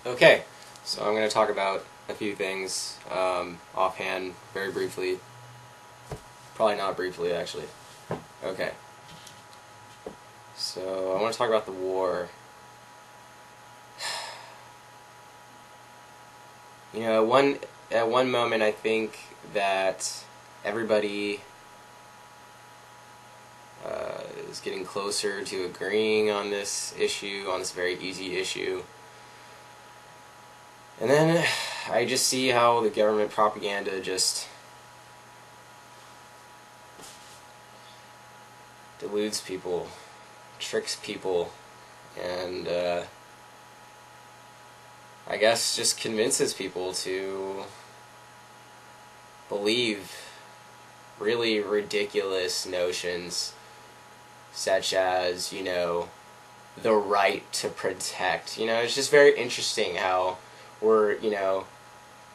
Okay, so I'm going to talk about a few things offhand, very briefly. Probably not briefly, actually. Okay. So I want to talk about the war. You know, at one moment I think that everybody is getting closer to agreeing on this issue, on this very easy issue. And then I just see how the government propaganda just deludes people, tricks people, and I guess just convinces people to believe really ridiculous notions such as, you know, the right to protect. You know, it's just very interesting how we're, you know,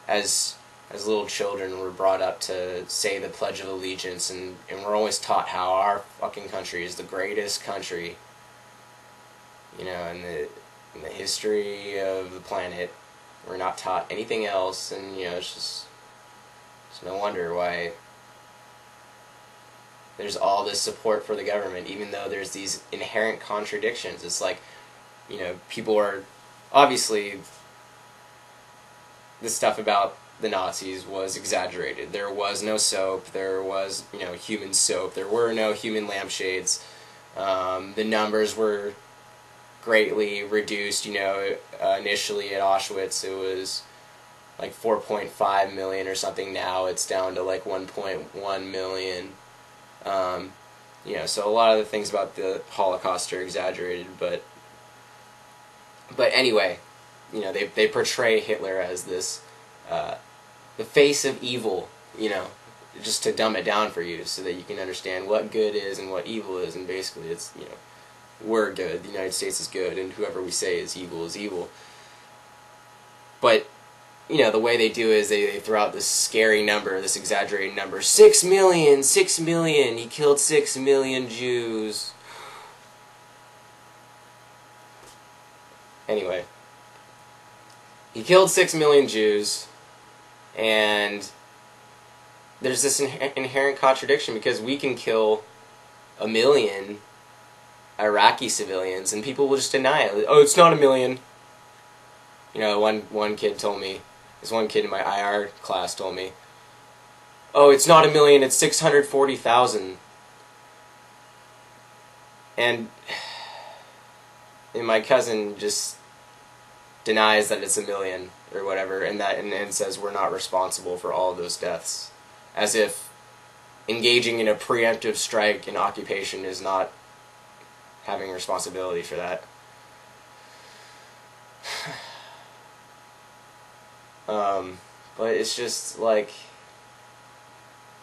as little children we're brought up to say the Pledge of Allegiance, and we're always taught how our fucking country is the greatest country, you know, in the history of the planet. We're not taught anything else, and you know, it's no wonder why there's all this support for the government, even though there's these inherent contradictions. It's like, you know, people are obviously, the stuff about the Nazis was exaggerated. There was no soap. There was, you know, human soap. There were no human lampshades. The numbers were greatly reduced. You know, initially at Auschwitz it was like 4.5 million or something. Now it's down to like 1.1 million. You know, so a lot of the things about the Holocaust are exaggerated, but anyway, you know, they portray Hitler as this, the face of evil, you know, just to dumb it down for you so that you can understand what good is and what evil is, and basically it's, you know, we're good, the United States is good, and whoever we say is evil is evil. But, you know, the way they do is they throw out this scary number, this exaggerated number, 6 million, 6 million, he killed 6 million Jews. Anyway, he killed 6 million Jews, and there's this inherent contradiction, because we can kill 1 million Iraqi civilians and people will just deny it. Oh, it's not 1 million. You know, one kid told me, this one kid in my IR class told me, oh, it's not 1 million, it's 640,000. And my cousin just denies that it's 1 million or whatever, and says we're not responsible for all of those deaths, as if engaging in a preemptive strike and occupation is not having responsibility for that. But it's just like,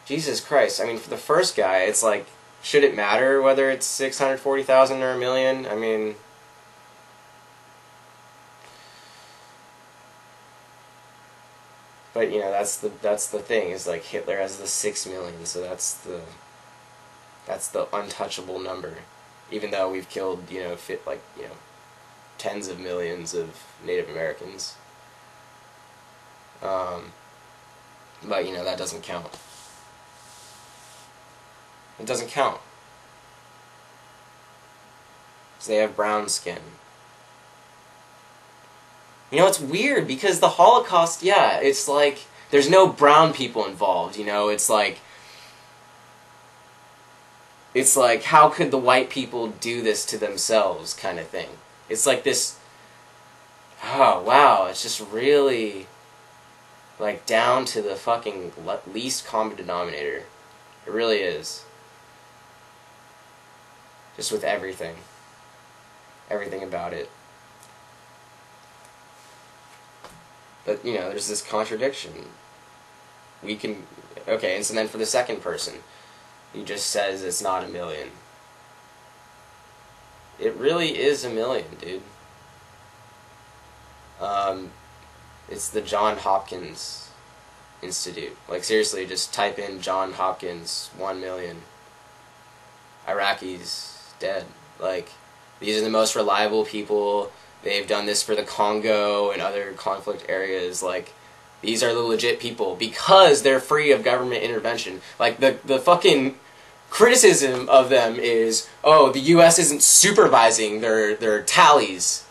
Jesus Christ. I mean, for the first guy, it's like, should it matter whether it's 640,000 or 1 million? I mean, but you know, that's the thing, is like Hitler has the 6 million, so that's the untouchable number. Even though we've killed, you know, tens of millions of Native Americans. But, you know, that doesn't count. It doesn't count. Because they have brown skin. You know, it's weird, because the Holocaust, yeah, it's like, there's no brown people involved, you know, it's like, how could the white people do this to themselves, kind of thing. It's like this, oh, wow, it's just really, like, down to the fucking least common denominator. It really is. Just with everything. Everything about it. But, you know, there's this contradiction. We can, okay, and so then for the second person, he just says it's not 1 million. It really is 1 million, dude. It's the Johns Hopkins Institute. Like, seriously, just type in Johns Hopkins 1 million Iraqis dead. Like, these are the most reliable people They've done this for the Congo and other conflict areas. Like, these are the legit people because they're free of government intervention. Like, the fucking criticism of them is, oh, the U.S. isn't supervising their tallies.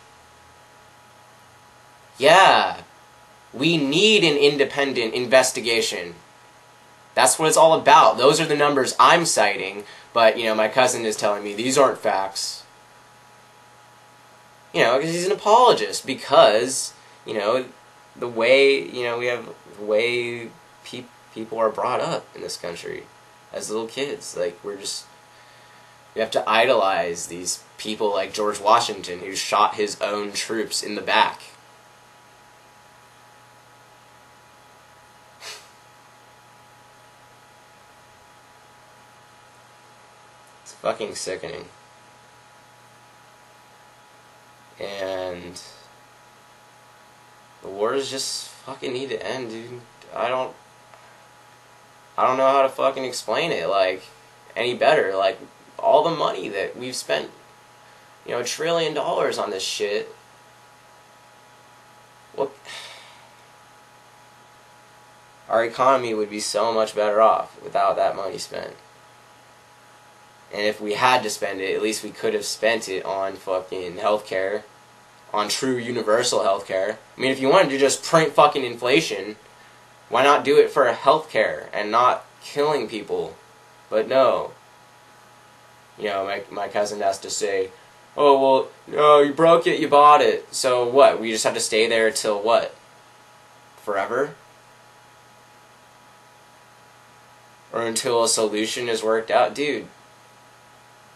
Yeah. We need an independent investigation. That's what it's all about. Those are the numbers I'm citing, but, you know, my cousin is telling me these aren't facts. You know, because he's an apologist, because, you know, the way, you know, we have the way people are brought up in this country as little kids. Like, we have to idolize these people like George Washington, who shot his own troops in the back. It's fucking sickening. And the wars just fucking need to end, dude. I don't know how to fucking explain it, like, any better. Like, all the money that we've spent, you know, $1 trillion on this shit. What? Our economy would be so much better off without that money spent. And if we had to spend it, at least we could have spent it on fucking healthcare, on true universal healthcare. I mean, if you wanted to just print fucking inflation, why not do it for healthcare and not killing people? But no. You know, my cousin has to say, oh, well, no, you broke it, you bought it. So what? We just have to stay there till what? Forever? Or until a solution is worked out? Dude.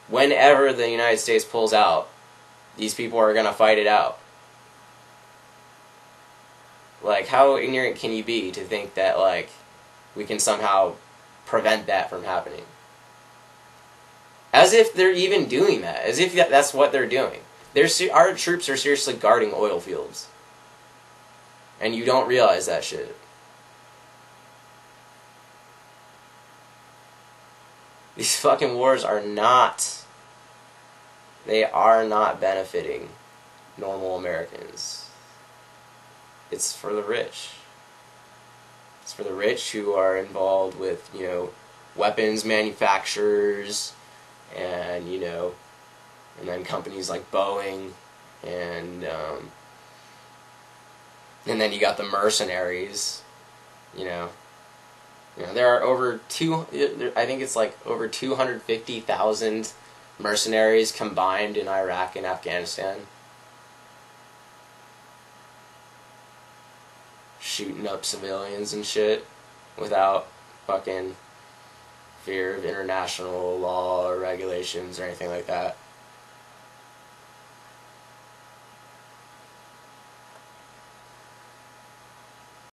Whenever the United States pulls out, these people are going to fight it out. Like, how ignorant can you be to think that, like, we can somehow prevent that from happening? As if they're even doing that. As if that's what they're doing. Our troops are seriously guarding oil fields. And you don't realize that shit. These fucking wars are not... They are not benefiting normal Americans. It's for the rich. It's for the rich who are involved with, you know, weapons manufacturers and, you know, and then companies like Boeing and then you got the mercenaries, you know. You know, there are I think it's like over 250,000 mercenaries combined in Iraq and Afghanistan. Shooting up civilians and shit without fucking fear of international law or regulations or anything like that.